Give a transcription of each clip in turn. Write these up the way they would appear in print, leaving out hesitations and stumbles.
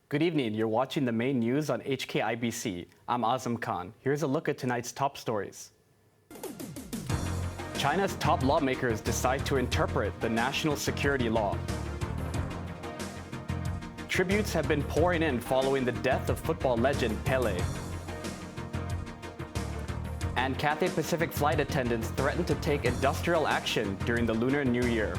Good evening. You're watching the main news on HKIBC. I'm Azam Khan. Here's a look at tonight's top stories. China's top lawmakers decide to interpret the national security law. Tributes have been pouring in following the death of football legend Pele. And Cathay Pacific flight attendants threaten to take industrial action during the Lunar New Year.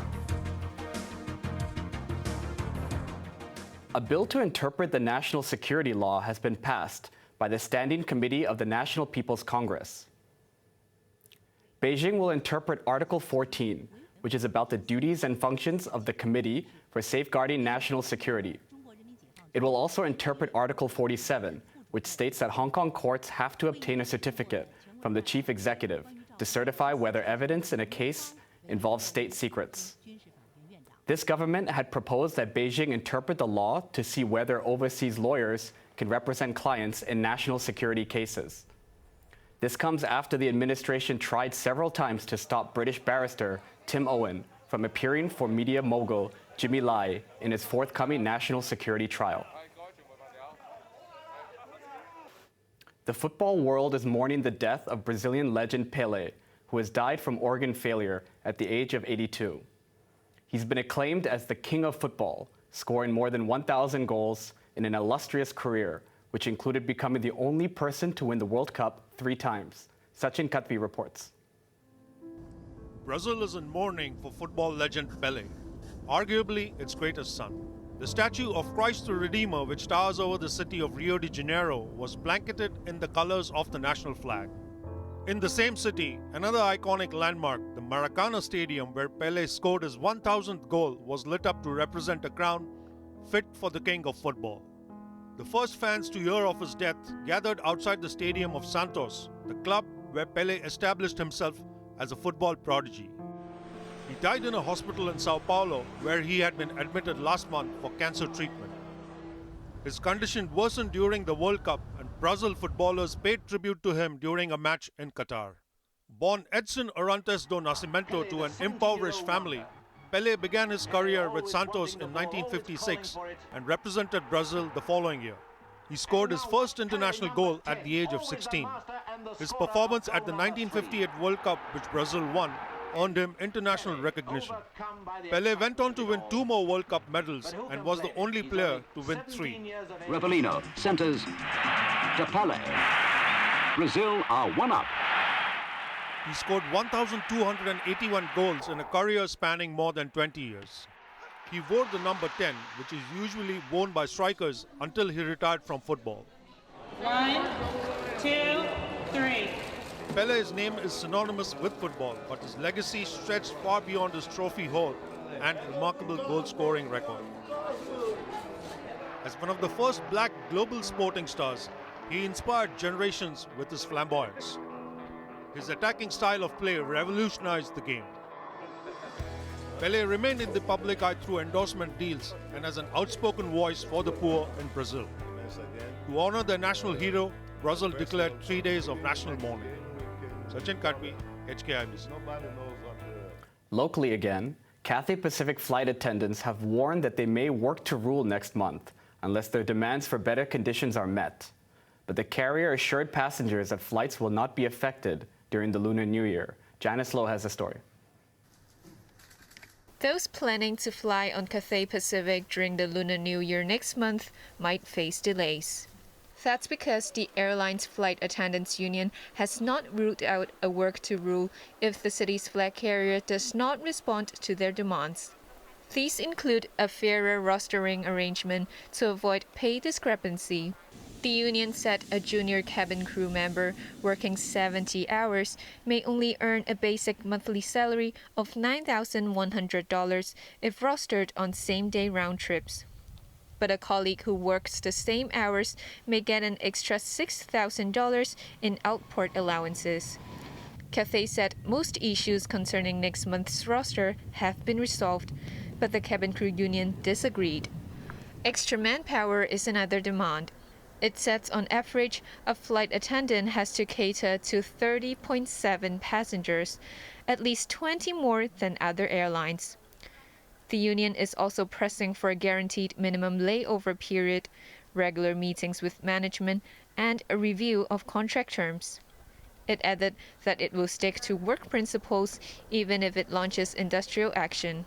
A bill to interpret the national security law has been passed by the Standing Committee of the National People's Congress. Beijing will interpret Article 14, which is about the duties and functions of the Committee for Safeguarding National Security. It will also interpret Article 47, which states that Hong Kong courts have to obtain a certificate from the chief executive to certify whether evidence in a case involves state secrets. This government had proposed that Beijing interpret the law to see whether overseas lawyers can represent clients in national security cases. This comes after the administration tried several times to stop British barrister Tim Owen from appearing for media mogul Jimmy Lai in his forthcoming national security trial. The football world is mourning the death of Brazilian legend Pele, who has died from organ failure at the age of 82. He's been acclaimed as the king of football, scoring more than 1,000 goals in an illustrious career, which included becoming the only person to win the World Cup 3 times. Sachin Katvi reports. Brazil is in mourning for football legend Pele, arguably its greatest son. The statue of Christ the Redeemer, which towers over the city of Rio de Janeiro, was blanketed in the colors of the national flag. In the same city, another iconic landmark, the Maracana Stadium, where Pele scored his 1,000th goal, was lit up to represent a crown fit for the king of football. The first fans to hear of his death gathered outside the stadium of Santos, the club where Pele established himself as a football prodigy. He died in a hospital in Sao Paulo, where he had been admitted last month for cancer treatment. His condition worsened during the World Cup, and Brazil footballers paid tribute to him during a match in Qatar. Born Edson Arantes do Nascimento to an impoverished family, Pele began his career with Santos in 1956 and represented Brazil the following year. He scored his first international goal at the age of 16. His performance at the 1958 World Cup, which Brazil won, earned him international recognition. Pele went on to win 2 more World Cup medals and was the only player to win 3. Rivellino centers to Pele. Brazil are 1 up. He scored 1,281 goals in a career spanning more than 20 years. He wore the number 10, which is usually worn by strikers until he retired from football. 1, 2, 3. Pele's name is synonymous with football, but his legacy stretched far beyond his trophy haul and remarkable goal-scoring record. As one of the first black global sporting stars, he inspired generations with his flamboyance. His attacking style of play revolutionized the game. Pele remained in the public eye through endorsement deals and as an outspoken voice for the poor in Brazil. To honor their national hero, Brazil declared 3 days of national mourning. Sachin Katvi, HKIBC. Locally again, Cathay Pacific flight attendants have warned that they may work to rule next month unless their demands for better conditions are met. But the carrier assured passengers that flights will not be affected during the Lunar New Year. Janice Lowe has the story. Those planning to fly on Cathay Pacific during the Lunar New Year next month might face delays. That's because the airline's flight attendants union has not ruled out a work to rule if the city's flag carrier does not respond to their demands. These include a fairer rostering arrangement to avoid pay discrepancy. The union said a junior cabin crew member working 70 hours may only earn a basic monthly salary of $9,100 if rostered on same-day round trips. But a colleague who works the same hours may get an extra $6,000 in outport allowances. Cathay said most issues concerning next month's roster have been resolved, but the cabin crew union disagreed. Extra manpower is another demand. It says on average, a flight attendant has to cater to 30.7 passengers, at least 20 more than other airlines. The union is also pressing for a guaranteed minimum layover period, regular meetings with management, and a review of contract terms. It added that it will stick to work principles even if it launches industrial action.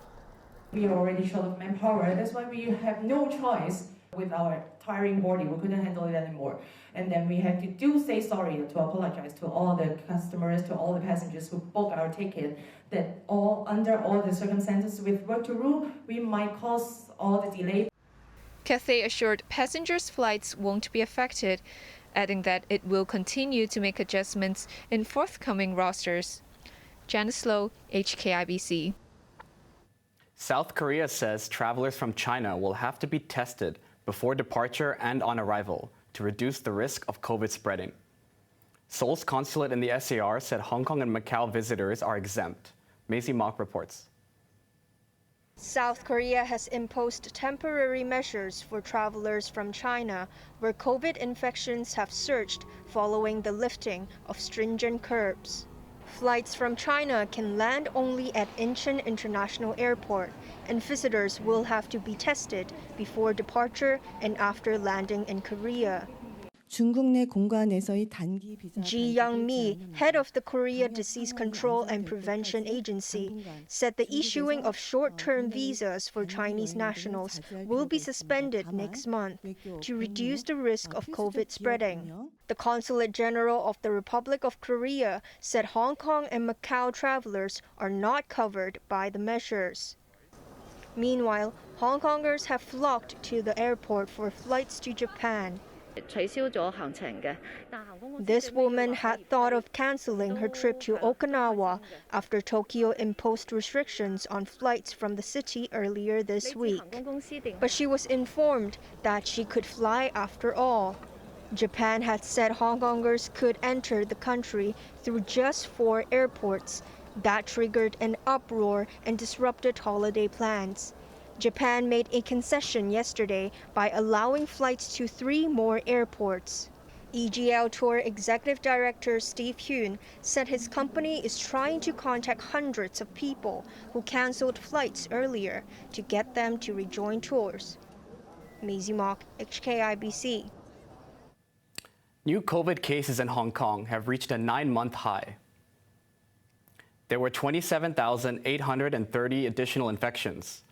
We are already short of manpower. That's why we have no choice with our tiring body. We couldn't handle it anymore. And then we had to say sorry, to apologize to all the customers, to all the passengers who booked our ticket, that under all the circumstances with work to rule, we might cause all the delay. Cathay assured passengers' flights won't be affected, adding that it will continue to make adjustments in forthcoming rosters. Janice Low, HKIBC. South Korea says travelers from China will have to be tested before departure and on arrival to reduce the risk of COVID spreading. Seoul's consulate in the SAR said Hong Kong and Macau visitors are exempt. Maisie Mock reports. South Korea has imposed temporary measures for travelers from China, where COVID infections have surged following the lifting of stringent curbs. Flights from China can land only at Incheon International Airport, and visitors will have to be tested before departure and after landing in Korea. Ji Young-mi, head of the Korea Disease Control and Prevention Agency, said the issuing of short-term visas for Chinese nationals will be suspended next month to reduce the risk of COVID spreading. The Consulate General of the Republic of Korea said Hong Kong and Macau travelers are not covered by the measures. Meanwhile, Hong Kongers have flocked to the airport for flights to Japan. This woman had thought of canceling her trip to Okinawa after Tokyo imposed restrictions on flights from the city earlier this week. But she was informed that she could fly after all. Japan had said Hong Kongers could enter the country through just 4 airports. That triggered an uproar and disrupted holiday plans. Japan made a concession yesterday by allowing flights to 3 more airports. EGL Tour Executive Director Steve Hyun said his company is trying to contact hundreds of people who canceled flights earlier to get them to rejoin tours. Maisie Mock, HKIBC. New COVID cases in Hong Kong have reached a 9-month high. There were 27,830 additional infections.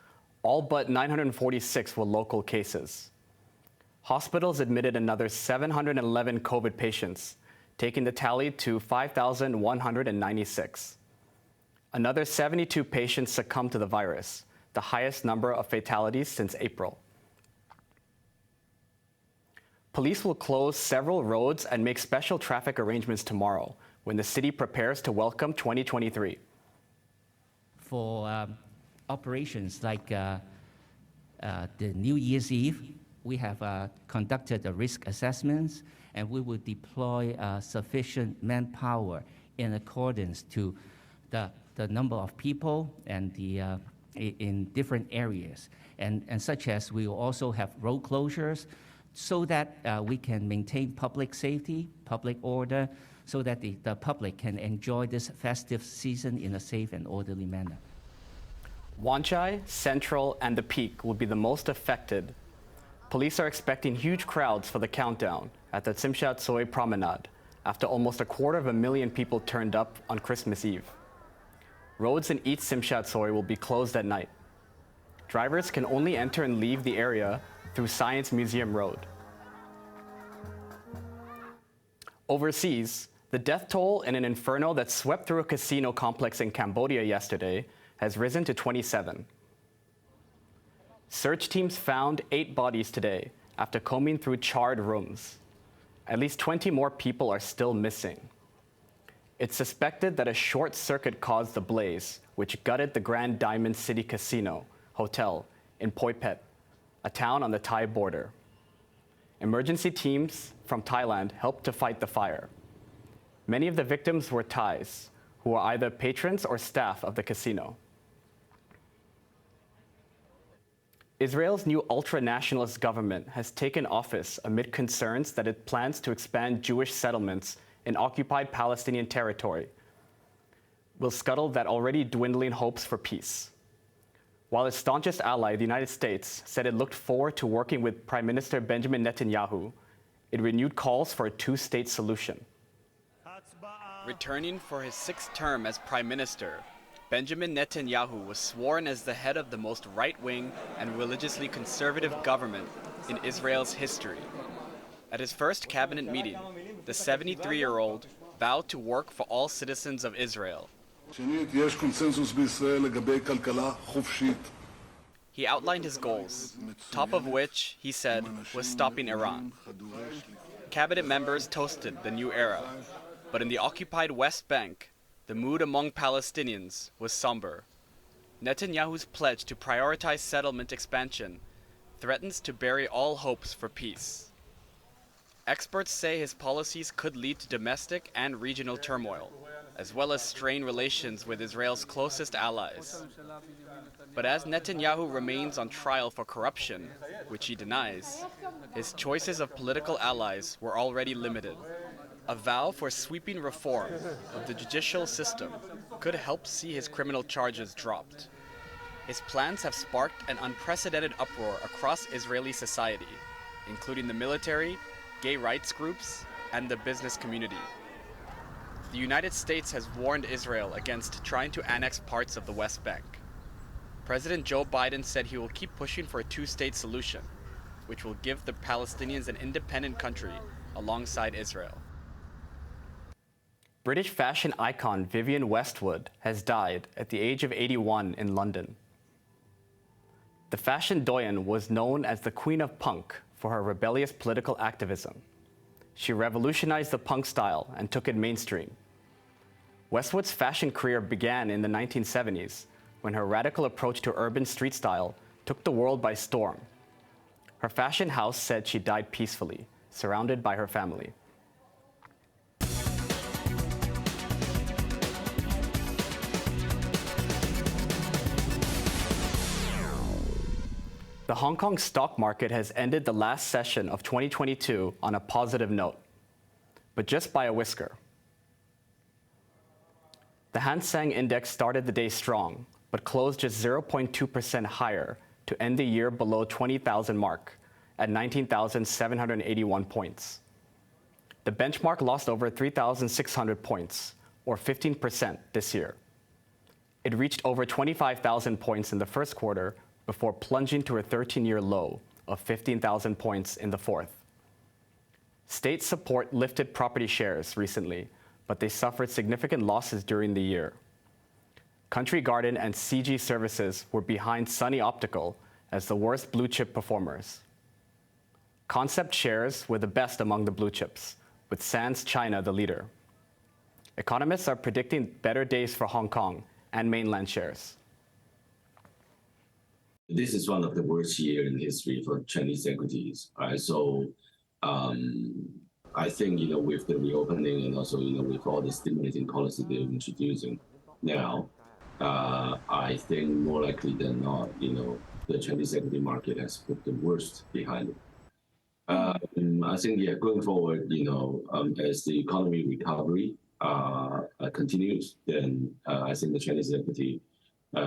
All but 946 were local cases. Hospitals admitted another 711 COVID patients, taking the tally to 5,196. Another 72 patients succumbed to the virus, the highest number of fatalities since April. Police will close several roads and make special traffic arrangements tomorrow when the city prepares to welcome 2023. For operations like the New Year's Eve, we have conducted the risk assessments, and we will deploy sufficient manpower in accordance to the number of people and in different areas. And such as we will also have road closures so that we can maintain public safety, public order, so that the public can enjoy this festive season in a safe and orderly manner. Wan Chai, Central, and the Peak will be the most affected. Police are expecting huge crowds for the countdown at the Tsim Sha Tsui Promenade after almost 250,000 people turned up on Christmas Eve. Roads in East Tsim Sha Tsui will be closed at night. Drivers can only enter and leave the area through Science Museum Road. Overseas, the death toll in an inferno that swept through a casino complex in Cambodia yesterday has risen to 27. Search teams found 8 bodies today after combing through charred rooms. At least 20 more people are still missing. It's suspected that a short circuit caused the blaze, which gutted the Grand Diamond City Casino Hotel in Poi Phet, a town on the Thai border. Emergency teams from Thailand helped to fight the fire. Many of the victims were Thais, who are either patrons or staff of the casino. Israel's new ultra-nationalist government has taken office amid concerns that it plans to expand Jewish settlements in occupied Palestinian territory, will scuttle that already dwindling hopes for peace. while its staunchest ally, the United States, said it looked forward to working with Prime Minister Benjamin Netanyahu, it renewed calls for a two-state solution. Returning for his sixth term as Prime Minister, Benjamin Netanyahu was sworn as the head of the most right-wing and religiously conservative government in Israel's history. At his first cabinet meeting, the 73-year-old vowed to work for all citizens of Israel. He outlined his goals, top of which, he said, was stopping Iran. Cabinet members toasted the new era, but in the occupied West Bank, the mood among Palestinians was somber. Netanyahu's pledge to prioritize settlement expansion threatens to bury all hopes for peace. Experts say his policies could lead to domestic and regional turmoil, as well as strain relations with Israel's closest allies. But as Netanyahu remains on trial for corruption, which he denies, his choices of political allies were already limited. A vow for sweeping reform of the judicial system could help see his criminal charges dropped. His plans have sparked an unprecedented uproar across Israeli society, including the military, gay rights groups, and the business community. The United States has warned Israel against trying to annex parts of the West Bank. President Joe Biden said he will keep pushing for a two-state solution, which will give the Palestinians an independent country alongside Israel. British fashion icon Vivienne Westwood has died at the age of 81 in London. The fashion doyen was known as the Queen of Punk for her rebellious political activism. She revolutionized the punk style and took it mainstream. Westwood's fashion career began in the 1970s when her radical approach to urban street style took the world by storm. Her fashion house said she died peacefully, surrounded by her family. The Hong Kong stock market has ended the last session of 2022 on a positive note, but just by a whisker. The Hang Seng Index started the day strong, but closed just 0.2% higher to end the year below 20,000 mark at 19,781 points. The benchmark lost over 3,600 points, or 15% this year. It reached over 25,000 points in the first quarter before plunging to a 13-year low of 15,000 points in the fourth. State support lifted property shares recently, but they suffered significant losses during the year. Country Garden and CG Services were behind Sunny Optical as the worst blue chip performers. Concept shares were the best among the blue chips, with Sands China the leader. Economists are predicting better days for Hong Kong and mainland shares. This is one of the worst years in history for Chinese equities, right? So I think, with the reopening and also, with all the stimulating policy they're introducing now, I think more likely than not, the Chinese equity market has put the worst behind it. I think, going forward, as the economy recovery continues, then I think the Chinese equity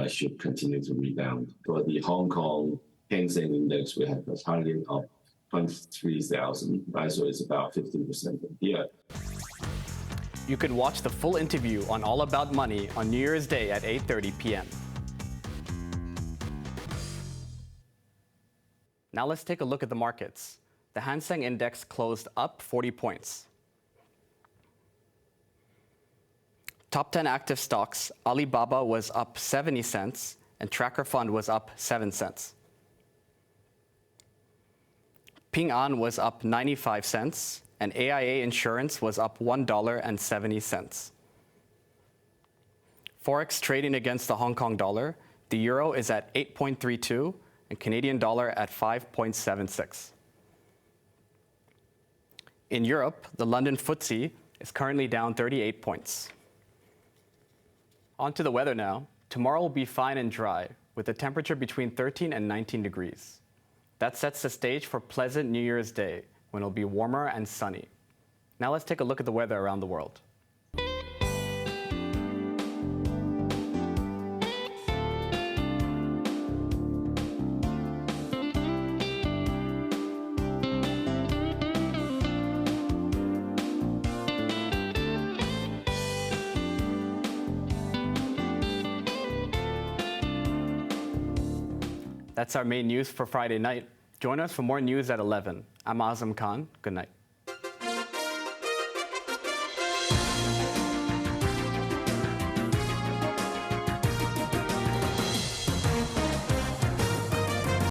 should continue to rebound. For the Hong Kong Hang Seng Index, we have a target of 23,000, right? So it's about 15% here. You can watch the full interview on All About Money on New Year's Day at 8:30 p.m. Now let's take a look at the markets. The Hang Seng Index closed up 40 points. Top 10 active stocks, Alibaba was up 70 cents and Tracker Fund was up 7 cents. Ping An was up 95 cents and AIA Insurance was up $1.70. Forex trading against the Hong Kong dollar, the euro is at 8.32 and Canadian dollar at 5.76. In Europe, the London FTSE is currently down 38 points. On to the weather now. Tomorrow will be fine and dry, with a temperature between 13 and 19 degrees. That sets the stage for pleasant New Year's Day, when it'll be warmer and sunny. Now let's take a look at the weather around the world. That's our main news for Friday night. Join us for more news at 11. I'm Azam Khan. Good night.